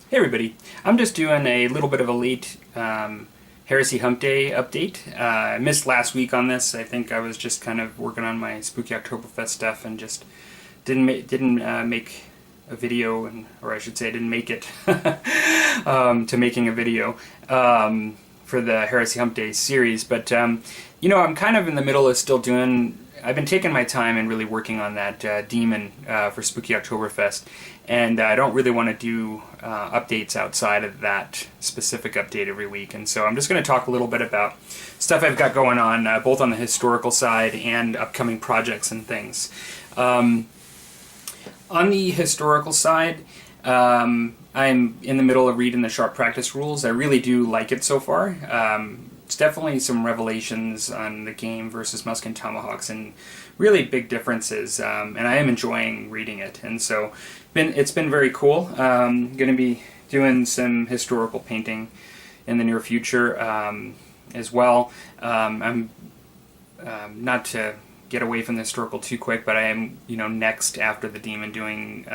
Hey everybody, I'm just doing a little bit of a late Heresy Hump Day update. I missed last week on this. I think I was just kind of working on my spooky Oktoberfest stuff and just didn't make a video, or I should say, I didn't make it to making a video for the Heresy Hump Day series. But you know, I'm kind of in the middle of still doing. I've been taking my time and really working on that demon for Spooky Oktoberfest, and I don't really want to do updates outside of that specific update every week, and so I'm just going to talk a little bit about stuff I've got going on, both on the historical side and upcoming projects and things. On the historical side, I'm in the middle of reading the Sharp Practice rules. I really do like it so far. It's definitely some revelations on the game versus Musket and Tomahawks, and really big differences. And I am enjoying reading it, and so it's been very cool. Going to be doing some historical painting in the near future as well. I'm not to get away from the historical too quick, but I am, next after the demon doing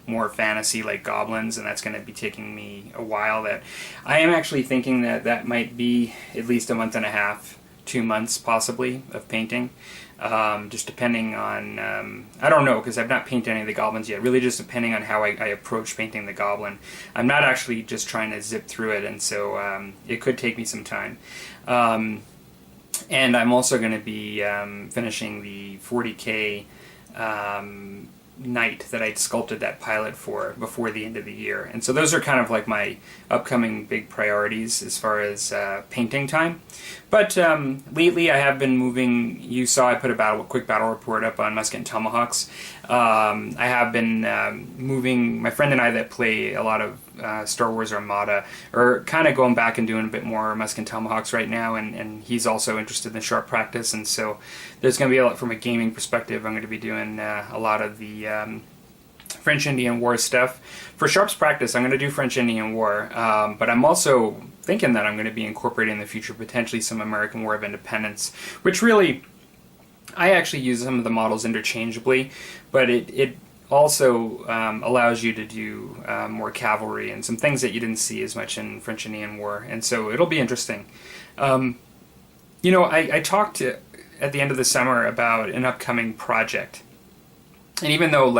more fantasy like goblins, and that's going to be taking me a while. That I am actually thinking that might be at least a month and a half, 2 months possibly of painting, just depending on, I don't know, because I've not painted any of the goblins yet, really just depending on how I approach painting the goblin. I'm not actually just trying to zip through it, and so it could take me some time. And I'm also going to be finishing the 40K knight that I'd sculpted that pilot for before the end of the year. And so those are kind of like my upcoming big priorities as far as painting time. But lately I have been moving. You saw I put a quick battle report up on Musket and Tomahawks. I have been moving. My friend and I that play a lot of Star Wars Armada are kind of going back and doing a bit more Musket and Tomahawks right now, and he's also interested in Sharp Practice, and so there's going to be a lot from a gaming perspective. I'm going to be doing a lot of the French Indian War stuff. For Sharp's Practice, I'm going to do French Indian War, but I'm also thinking that I'm going to be incorporating in the future potentially some American War of Independence, which really, I actually use some of the models interchangeably, but it also allows you to do more cavalry and some things that you didn't see as much in French Indian War, and so it'll be interesting. I talked at the end of the summer about an upcoming project, and even though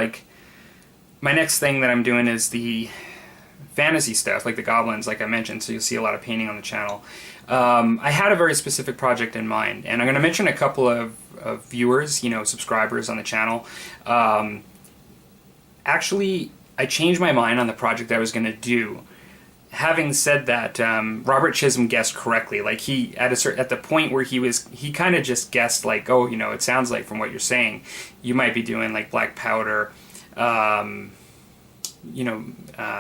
my next thing that I'm doing is the fantasy stuff, like the goblins, like I mentioned, so you'll see a lot of painting on the channel. I had a very specific project in mind, and I'm going to mention a couple of viewers, subscribers on the channel. Actually, I changed my mind on the project I was going to do. Having said that, Robert Chisholm guessed correctly. He at the point where he kind of just guessed oh, it sounds like from what you're saying, you might be doing black powder.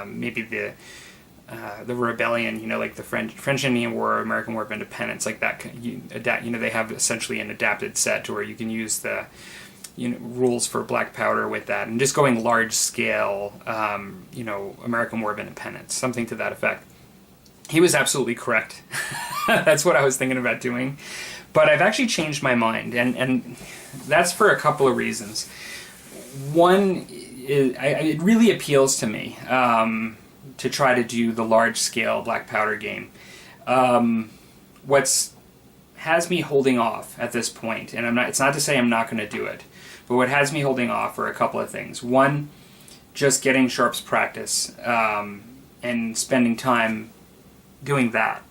Maybe the rebellion, like the French Indian War, American War of Independence, like that. They have essentially an adapted set to where you can use the rules for black powder with that, and just going large scale, American War of Independence, something to that effect. He was absolutely correct. That's what I was thinking about doing, but I've actually changed my mind, and that's for a couple of reasons. One, it really appeals to me to try to do the large-scale black powder game. What's has me holding off at this point, and it's not to say I'm not going to do it, but what has me holding off are a couple of things. One, just getting Sharp's Practice and spending time doing that.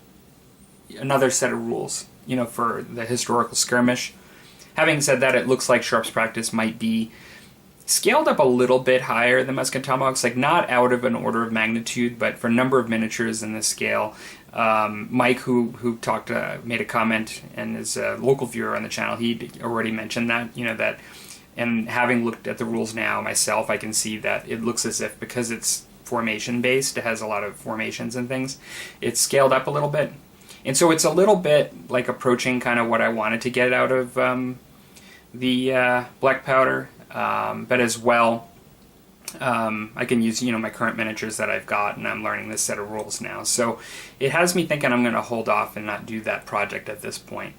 Another set of rules, for the historical skirmish. Having said that, it looks like Sharp's Practice might be scaled up a little bit higher than Musket and Tomahawks, not out of an order of magnitude, but for number of miniatures in this scale. Mike, who made a comment and is a local viewer on the channel, he already mentioned that, that, and having looked at the rules now myself, I can see that it looks as if, because it's formation based, it has a lot of formations and things, it's scaled up a little bit. And so it's a little bit approaching kind of what I wanted to get out of the black powder. But as well, I can use my current miniatures that I've got, and I'm learning this set of rules now. So it has me thinking I'm going to hold off and not do that project at this point.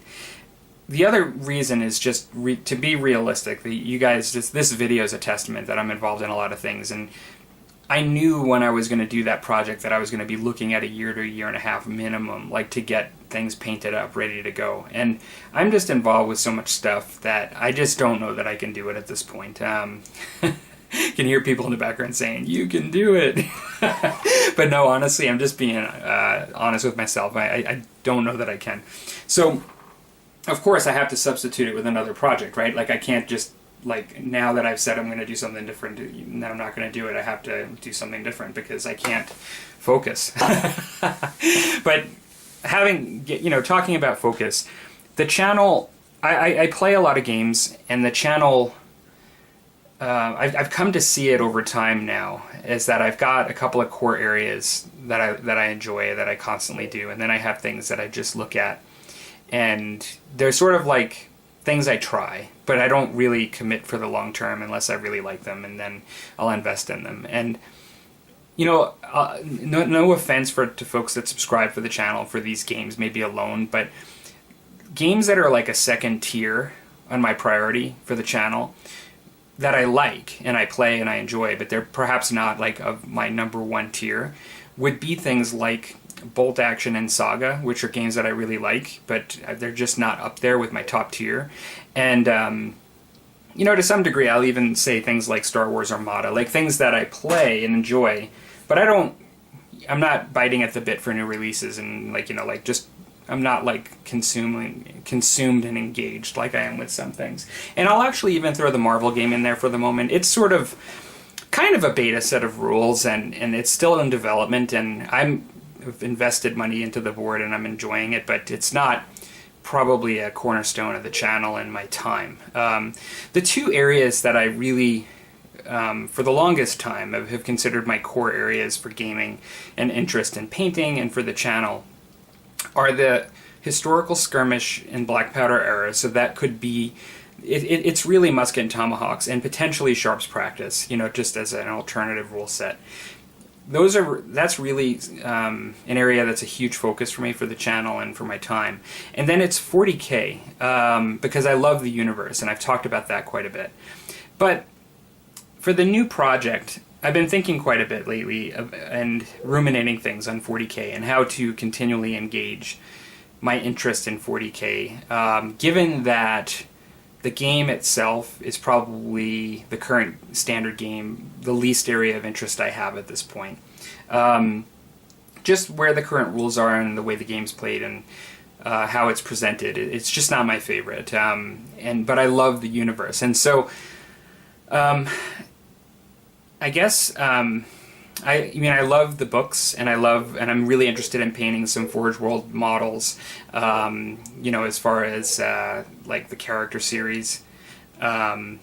The other reason is just to be realistic. You guys, this video is a testament that I'm involved in a lot of things, and I knew when I was going to do that project that I was going to be looking at a year to a year and a half minimum, like to get things painted up, ready to go. And I'm just involved with so much stuff that I just don't know that I can do it at this point. Can hear people in the background saying, "You can do it." But no, honestly, I'm just being honest with myself. I don't know that I can. So, of course, I have to substitute it with another project, right? Like, I can't just, like, now that I've said I'm going to do something different, and that I'm not going to do it, I have to do something different because I can't focus. But talking about focus, the channel, I play a lot of games, and the channel, I've come to see it over time now, is that I've got a couple of core areas that I enjoy, that I constantly do, and then I have things that I just look at, and they're sort of like things I try, but I don't really commit for the long term unless I really like them, and then I'll invest in them. And no offense to folks that subscribe for the channel for these games, maybe alone, but games that are like a second tier on my priority for the channel that I like and I play and I enjoy, but they're perhaps not like of my number one tier, would be things like Bolt Action and Saga, which are games that I really like, but they're just not up there with my top tier. And to some degree, I'll even say things like Star Wars Armada, like things that I play and enjoy, but I'm not biting at the bit for new releases, and I'm not like consumed and engaged like I am with some things. And I'll actually even throw the Marvel game in there for the moment. It's sort of kind of a beta set of rules, and it's still in development, and I've invested money into the board and I'm enjoying it, but it's not probably a cornerstone of the channel and my time. The two areas that I really, for the longest time, have considered my core areas for gaming and interest in painting and for the channel are the historical skirmish and black powder era. So that could be, it's really musket and tomahawks and potentially sharps practice, just as an alternative rule set. That's really an area that's a huge focus for me for the channel and for my time. And then it's 40K, because I love the universe, and I've talked about that quite a bit. But for the new project, I've been thinking quite a bit lately and ruminating things on 40K and how to continually engage my interest in 40K, given that the game itself is probably the current standard game, the least area of interest I have at this point. Just where the current rules are and the way the game's played and how it's presented, it's just not my favorite. But I love the universe, and so I guess I love the books, and I'm really interested in painting some Forge World models, as far as like the character series, and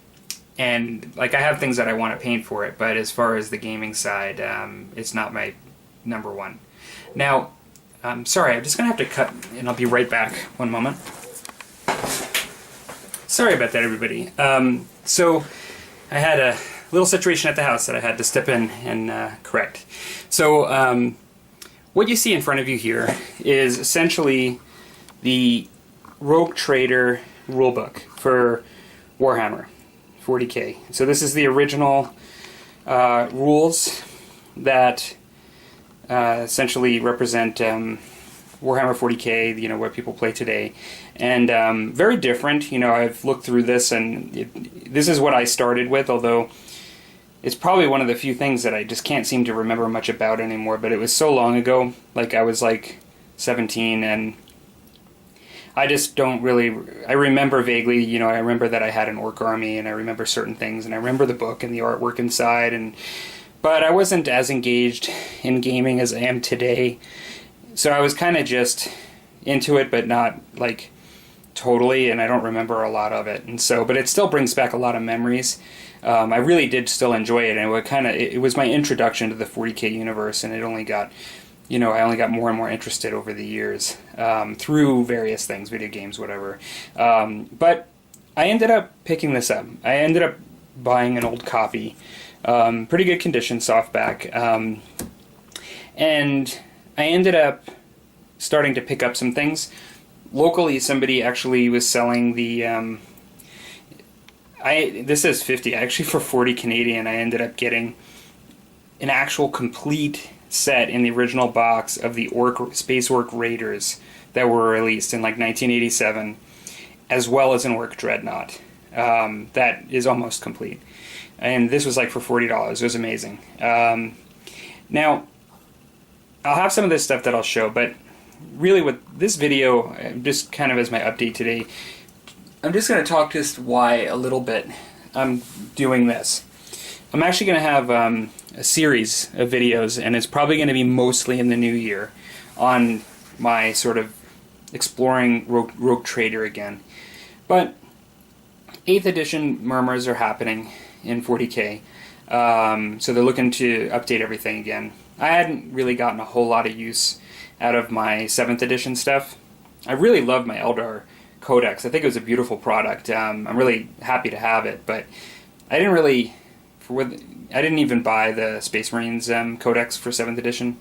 like I have things that I want to paint for it, but as far as the gaming side, it's not my number one. Now, sorry, I'm just gonna have to cut, and I'll be right back. One moment. Sorry about that, everybody. So I had a little situation at the house that I had to step in and correct. So what you see in front of you here is essentially the Rogue Trader rulebook for Warhammer 40K. So this is the original rules that essentially represent Warhammer 40K, what people play today. And very different. I've looked through this, and this is what I started with, although it's probably one of the few things that I just can't seem to remember much about anymore, but it was so long ago, like I was like 17, and I just don't really, I remember vaguely, I remember that I had an orc army, and I remember certain things, and I remember the book and the artwork inside, but I wasn't as engaged in gaming as I am today, so I was kind of just into it, but not like totally, and I don't remember a lot of it, and so, but it still brings back a lot of memories. I really did still enjoy it, and it was my introduction to the 40K universe, and it only got, I only got more and more interested over the years, through various things, video games, whatever. But I ended up picking this up. I ended up buying an old copy, pretty good condition, softback, and I ended up starting to pick up some things. Locally, somebody actually was selling the, this is 50, actually for 40 Canadian, I ended up getting an actual complete set in the original box of the Space Orc Raiders that were released in like 1987, as well as an Orc Dreadnought. That is almost complete. And this was like for $40. It was amazing. Now, I'll have some of this stuff that I'll show, but really with this video, just kind of as my update today, I'm just going to talk just why a little bit I'm doing this. I'm actually going to have a series of videos, and it's probably going to be mostly in the new year, on my sort of exploring Rogue Trader again. But 8th edition murmurs are happening in 40k, so they're looking to update everything again. I hadn't really gotten a whole lot of use out of my 7th edition stuff. I really love my Eldar Codex. I think it was a beautiful product. I'm really happy to have it, but I didn't really, I didn't even buy the Space Marines Codex for 7th edition,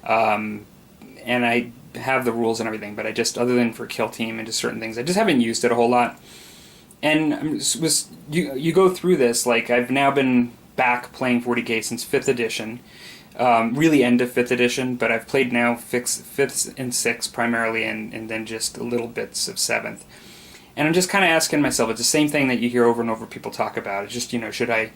and I have the rules and everything, but I just, other than for Kill Team and just certain things, I just haven't used it a whole lot. And you go through this, like, I've now been back playing 40k since 5th edition, really end of 5th edition, but I've played now 5th and 6th primarily, and then just a little bits of 7th. And I'm just kind of asking myself, it's the same thing that you hear over and over people talk about. It's just, should I,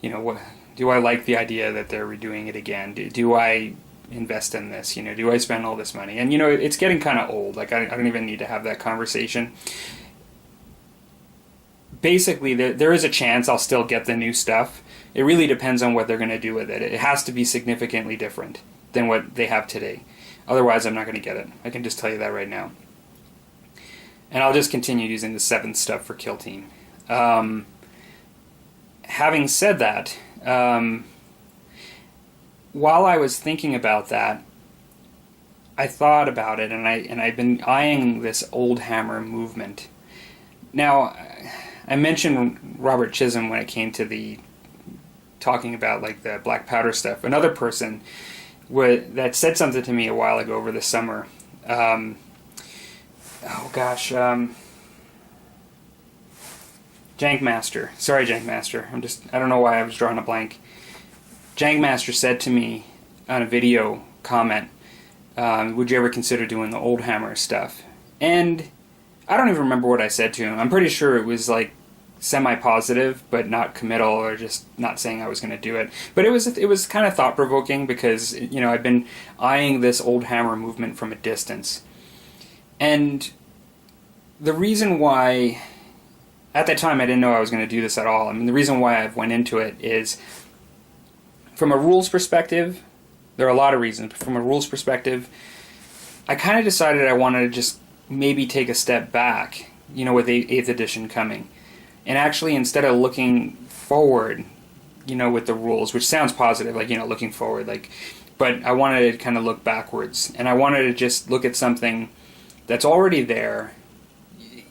do I like the idea that they're redoing it again? Do I invest in this? Do I spend all this money? And, it's getting kind of old. Like, I don't even need to have that conversation. Basically, there is a chance I'll still get the new stuff. It really depends on what they're going to do with it. It has to be significantly different than what they have today. Otherwise, I'm not going to get it. I can just tell you that right now. And I'll just continue using the 7th stuff for Kill Team. Having said that, while I was thinking about that, I thought about it, and I've been eyeing this Old Hammer movement. Now, I mentioned Robert Chisholm when it came to the talking about like the black powder stuff. Another person that said something to me a while ago over the summer. Jankmaster. Sorry, Jankmaster. I don't know why I was drawing a blank. Jankmaster said to me on a video comment, would you ever consider doing the Old Hammer stuff? And I don't even remember what I said to him. I'm pretty sure it was like semi-positive, but not committal, or just not saying I was going to do it. But it was kind of thought-provoking because, I've been eyeing this Old Hammer movement from a distance. And the reason why, at that time I didn't know I was going to do this at all. I mean, the reason why I've went into it is, from a rules perspective, there are a lot of reasons, but from a rules perspective, I kind of decided I wanted to just maybe take a step back, with 8th edition coming. And actually, instead of looking forward, with the rules, which sounds positive, like, looking forward, but I wanted to kind of look backwards. And I wanted to just look at something that's already there.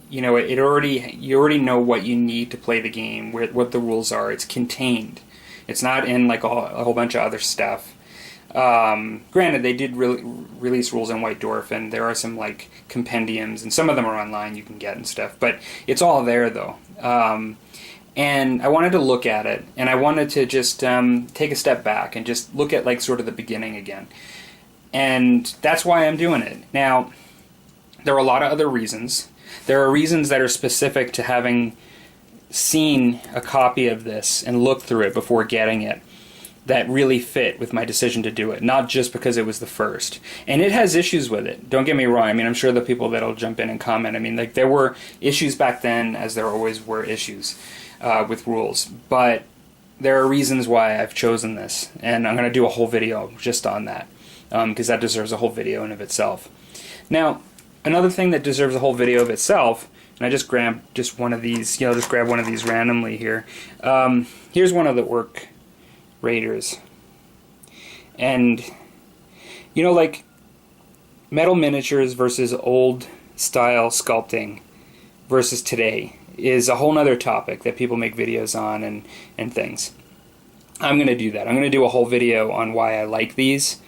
You already know what you need to play the game, what the rules are. It's contained. It's not in, like, a whole bunch of other stuff. Granted, they did release rules in White Dwarf, and there are some like compendiums, and some of them are online you can get and stuff, but it's all there though. And I wanted to look at it, and I wanted to just take a step back and just look at like sort of the beginning again. And that's why I'm doing it. Now, there are a lot of other reasons. There are reasons that are specific to having seen a copy of this and looked through it before getting it, that really fit with my decision to do it, not just because it was the first. And it has issues with it, don't get me wrong. I mean, I'm sure the people that'll jump in and comment, I mean, like, there were issues back then, as there always were issues with rules, but there are reasons why I've chosen this, and I'm going to do a whole video just on that, because that deserves a whole video in of itself. Now, another thing that deserves a whole video of itself, and I just grabbed one of these, just grab one of these randomly here. Here's one of the Orc Raiders, and like metal miniatures versus old style sculpting versus today is a whole nother topic that people make videos on and things. I'm going to do that. I'm going to do a whole video on why I like these,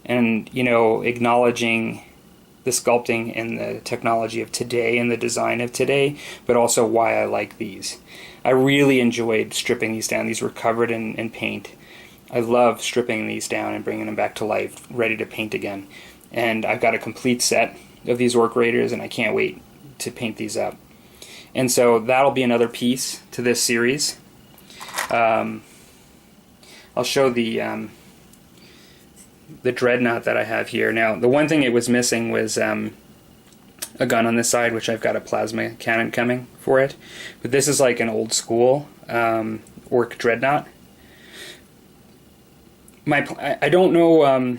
and acknowledging the sculpting and the technology of today and the design of today, but also why I like these. I really enjoyed stripping these down. These were covered in paint. I love stripping these down and bringing them back to life, ready to paint again. And I've got a complete set of these Orc Raiders, and I can't wait to paint these up. And so that'll be another piece to this series. I'll show the dreadnought that I have here. Now, the one thing it was missing was a gun on this side, which I've got a plasma cannon coming for it. But this is like an old school Orc dreadnought. I don't know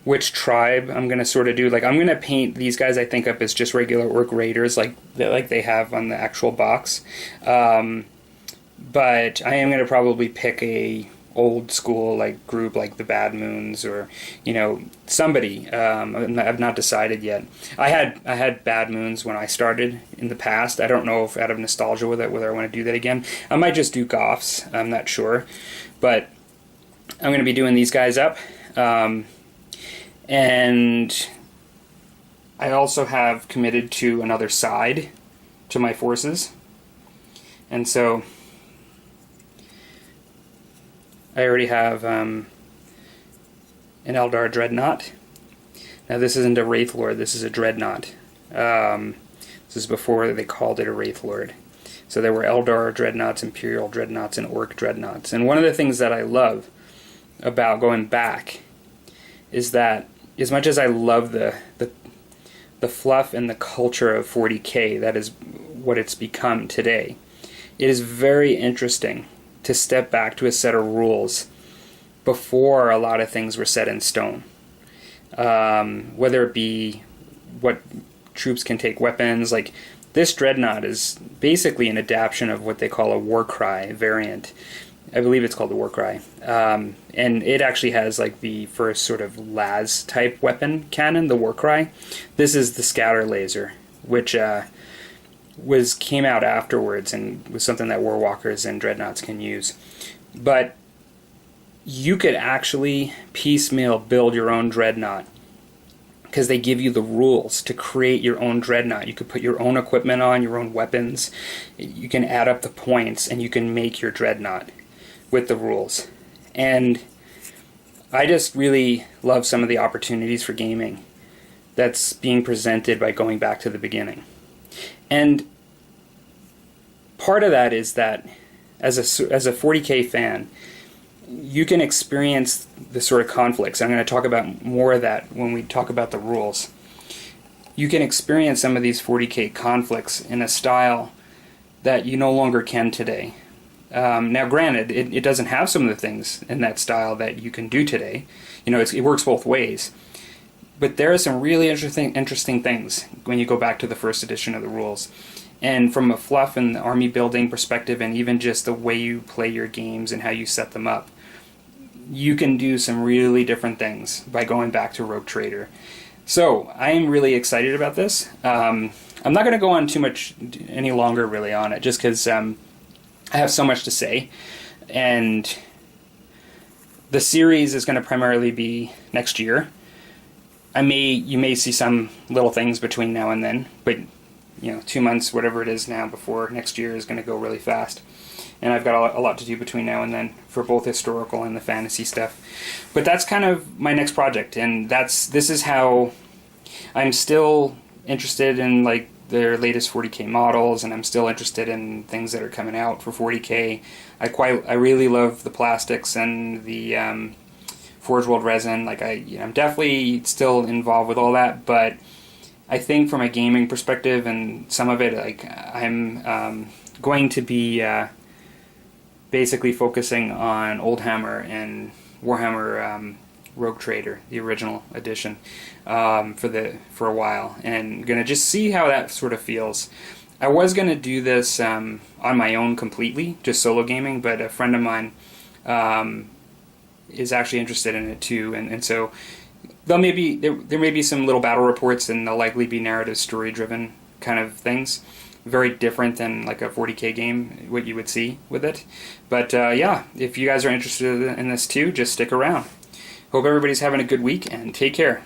which tribe I'm going to sort of do. Like, I'm going to paint these guys, I think, up as just regular Orc Raiders, like they have on the actual box. But I am going to probably pick a old school like group, like the Bad Moons, or somebody. I've not decided yet. I had Bad Moons when I started in the past. I don't know if out of nostalgia with it whether I want to do that again. I might just do Goths. I'm not sure, but I'm going to be doing these guys up. And I also have committed to another side to my forces. And so I already have an Eldar Dreadnought. Now this isn't a Wraith Lord, this is a Dreadnought. This is before they called it a Wraith Lord. So there were Eldar Dreadnoughts, Imperial Dreadnoughts, and Orc Dreadnoughts. And one of the things that I love about going back is that as much as I love the fluff and the culture of 40K, that is what it's become today, it is very interesting to step back to a set of rules before a lot of things were set in stone. Whether it be what troops can take weapons, like this Dreadnought is basically an adaptation of what they call a Warcry variant. I believe it's called the Warcry. And it actually has like the first sort of las type weapon cannon, the Warcry. This is the scatter laser, which came out afterwards and was something that Warwalkers and Dreadnoughts can use. But you could actually piecemeal build your own Dreadnought because they give you the rules to create your own Dreadnought. You could put your own equipment on, your own weapons. You can add up the points and you can make your Dreadnought with the rules. And I just really love some of the opportunities for gaming that's being presented by going back to the beginning. And part of that is that as a 40K fan, you can experience the sort of conflicts. I'm going to talk about more of that when we talk about the rules. You can experience some of these 40K conflicts in a style that you no longer can today. Now, granted, it doesn't have some of the things in that style that you can do today. It works both ways. But there are some really interesting things when you go back to the first edition of the rules. And from a fluff and army building perspective, and even just the way you play your games and how you set them up, you can do some really different things by going back to Rogue Trader. So, I am really excited about this. I'm not going to go on too much any longer really on it, just because I have so much to say, and the series is going to primarily be next year. You may see some little things between now and then, but 2 months, whatever it is now, before next year is going to go really fast. And I've got a lot to do between now and then for both historical and the fantasy stuff. But that's kind of my next project, and this is how I'm still interested in like their latest 40K models, and I'm still interested in things that are coming out for 40K. I really love the plastics and the Forge World resin. Like I'm definitely still involved with all that, but I think from a gaming perspective and some of it, like I'm going to be basically focusing on Old Hammer and Warhammer Rogue Trader, the original edition, for a while, and gonna just see how that sort of feels. I was gonna do this on my own completely, just solo gaming, but a friend of mine is actually interested in it too, and so there may be some little battle reports, and they'll likely be narrative, story-driven kind of things. Very different than like a 40K game, what you would see with it. But yeah, if you guys are interested in this too, just stick around. Hope everybody's having a good week, and take care.